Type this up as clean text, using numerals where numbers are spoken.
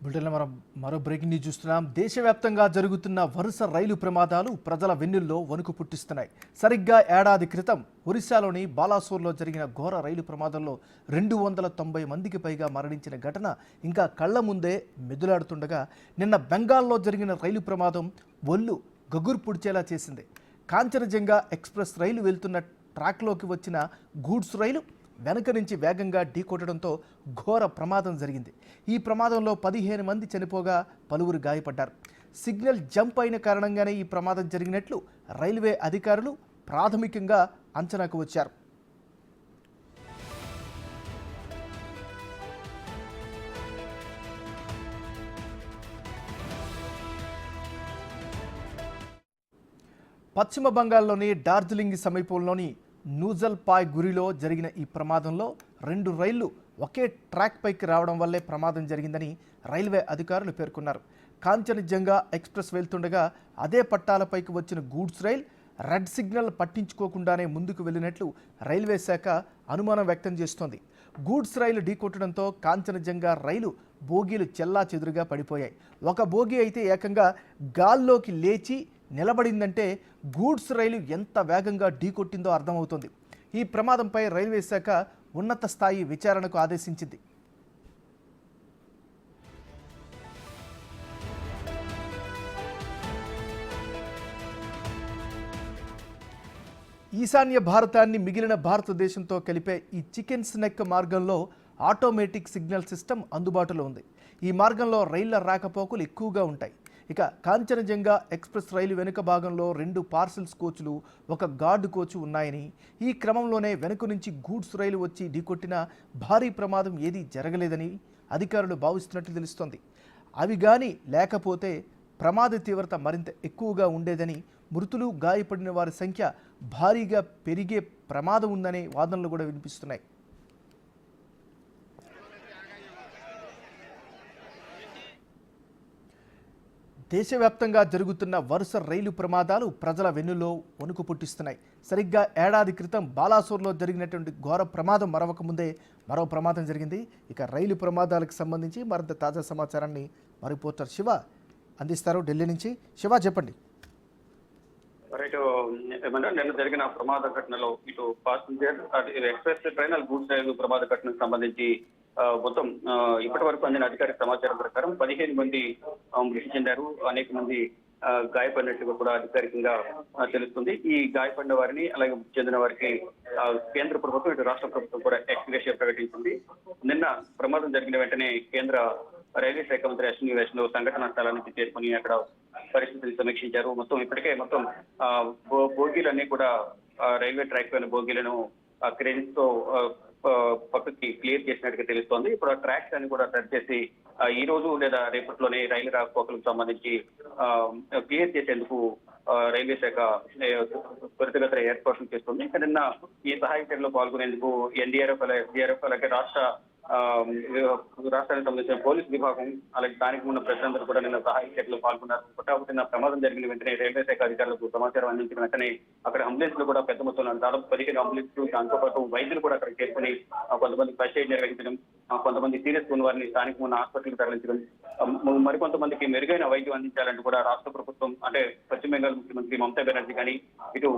బులెటిన్లో మనం మరో బ్రేకింగ్ న్యూస్ చూస్తున్నాం. దేశవ్యాప్తంగా జరుగుతున్న వరుస రైలు ప్రమాదాలు ప్రజల వెన్నుల్లో వణుకు పుట్టిస్తున్నాయి. సరిగ్గా ఏడాది క్రితం ఒరిస్సాలోని బాలాసోర్లో జరిగిన ఘోర రైలు ప్రమాదంలో 290 మందికి పైగా మరణించిన ఘటన ఇంకా కళ్ల ముందే మెదులాడుతుండగా, నిన్న బెంగాల్లో జరిగిన రైలు ప్రమాదం ఒళ్ళు గగురు పుడిచేలా చేసింది. కాంచనజంగా ఎక్స్ప్రెస్ రైలు వెళ్తున్న ట్రాక్లోకి వచ్చిన గూడ్స్ రైలు వెనక నుంచి వేగంగా ఢీకొట్టడంతో ఘోర ప్రమాదం జరిగింది. ఈ ప్రమాదంలో 15 మంది చనిపోగా పలువురు గాయపడ్డారు. సిగ్నల్ జంప్ అయిన కారణంగానే ఈ ప్రమాదం జరిగినట్లు రైల్వే అధికారులు ప్రాథమికంగా అంచనాకు వచ్చారు. పశ్చిమ బంగాల్లోని డార్జిలింగ్ సమీపంలోని నూజల్పాయ్ గురిలో జరిగిన ఈ ప్రమాదంలో 2 రైళ్లు ఒకే ట్రాక్ పైకి రావడం వల్లే ప్రమాదం జరిగిందని రైల్వే అధికారులు పేర్కొన్నారు. కాంచనజంగా ఎక్స్ప్రెస్ వెళ్తుండగా అదే పట్టాలపైకి వచ్చిన గూడ్స్ రైల్ రెడ్ సిగ్నల్ పట్టించుకోకుండానే ముందుకు వెళ్ళినట్లు రైల్వే శాఖ అనుమానం వ్యక్తం చేస్తోంది. గూడ్స్ రైలు ఢీకొట్టడంతో కాంచనజంగా రైలు బోగీలు చెల్లాచెదురుగా పడిపోయాయి. ఒక బోగీ అయితే ఏకంగా గాల్లోకి లేచి నిలబడిందంటే గూడ్స్ రైలు ఎంత వేగంగా ఢీకొట్టిందో అర్థమవుతోంది. ఈ ప్రమాదంపై రైల్వే శాఖ ఉన్నత స్థాయి విచారణకు ఆదేశించింది. ఈశాన్య భారతాన్ని మిగిలిన భారతదేశంతో కలిపే ఈ చికెన్ స్నెక్ మార్గంలో ఆటోమేటిక్ సిగ్నల్ సిస్టమ్ అందుబాటులో ఉంది. ఈ మార్గంలో రైళ్ల రాకపోకలు ఎక్కువగా ఉంటాయి. ఇక కాంచనజంగా ఎక్స్ప్రెస్ రైలు వెనుక భాగంలో 2 పార్సెల్స్ కోచ్లు, ఒక గార్డు కోచ్ ఉన్నాయని, ఈ క్రమంలోనే వెనుక నుంచి గూడ్స్ రైలు వచ్చి ఢీకొట్టిన భారీ ప్రమాదం ఏదీ జరగలేదని అధికారులు భావిస్తున్నట్లు తెలుస్తోంది. అవి కానీ లేకపోతే ప్రమాద తీవ్రత మరింత ఎక్కువగా ఉండేదని, మృతులు గాయపడిన వారి సంఖ్య భారీగా పెరిగే ప్రమాదం ఉందనే వాదనలు కూడా వినిపిస్తున్నాయి. దేశవ్యాప్తంగా జరుగుతున్న వరుస రైలు ప్రమాదాలు ప్రజల వెన్నులో వణుకు పుట్టిస్తున్నాయి. సరిగ్గా ఏడాది క్రితం బాలాసోర్లో జరిగినటువంటి ఘోర ప్రమాదం మరవక ముందే మరో ప్రమాదం జరిగింది. ఇక రైలు ప్రమాదాలకు సంబంధించి మరింత తాజా సమాచారాన్ని మా రిపోర్టర్ శివ అందిస్తారు ఢిల్లీ నుంచి. శివ, చెప్పండి. నిన్న జరిగిన ప్రమాద ఘటనలో ఇటు పాసింజర్ ఎక్స్ప్రెస్ ట్రైన్ గూడ్స్ రైలు ప్రమాద ఘటనకు సంబంధించి మొత్తం ఇప్పటి వరకు అందిన అధికారిక సమాచారం ప్రకారం 15 మంది మృతి చెందారు, అనేక మంది గాయపడినట్టుగా కూడా అధికారికంగా తెలుస్తుంది. ఈ గాయపడిన వారిని అలాగే మృతి చెందిన వారికి కేంద్ర ప్రభుత్వం ఇటు రాష్ట్ర ప్రభుత్వం కూడా ఎక్స్గ్రేషియా ప్రకటించింది. నిన్న ప్రమాదం జరిగిన వెంటనే కేంద్ర రైల్వే శాఖ మంత్రి అశ్విని వైష్ణవ్ సంఘటనా స్థలానికి చేరుకుని అక్కడ పరిస్థితిని సమీక్షించారు. ఇప్పటికే బోగీలన్నీ కూడా రైల్వే ట్రాక్ పైన బోగీలను క్రెయిన్స్ తో పక్కకి క్లియర్ చేసినట్టుగా తెలుస్తోంది. ఇప్పుడు ఆ ట్రాక్స్ అని కూడా సెట్ చేసి ఈ రోజు లేదా రేపట్లోనే రైలు రాకపోకలకు సంబంధించి క్లియర్ చేసేందుకు రైల్వే శాఖ త్వరితగతిన ఏర్పాట్లు చేస్తుంది. ఇక నిన్న ఈ సహాయ చర్యలో పాల్గొనేందుకు ఎన్డీఆర్ఎఫ్ అలాగే రాష్ట్రానికి సంబంధించిన పోలీస్ విభాగం అలాగే స్థానిక ఉన్న ప్రజలందరూ కూడా నిన్న సహాయ చర్యలో పాల్గొన్నారు. పుట్టాపుట్టిన ప్రమాదం జరిగిన వెంటనే రైల్వే శాఖ అధికారులకు సమాచారం అందించిన వెంటనే అక్కడ అంబులెన్స్ లో కూడా పెద్ద మొత్తంలో దాదాపు 15 అంబులెన్స్, దాంతో పాటు వైద్యులు కూడా అక్కడ చేరుకుని కొంతమంది ఫస్ట్ ఎయిడ్ నిర్వహించడం, కొంతమంది సీరియస్ ఉన్న వారిని స్థానిక ఉన్న హాస్పిటల్కి తరలించడం, మరికొంతమందికి మెరుగైన వైద్యం అందించాలంటూ కూడా రాష్ట్ర ప్రభుత్వం అంటే పశ్చిమ బెంగాల్ ముఖ్యమంత్రి మమతా బెనర్జీ కానీ ఇటు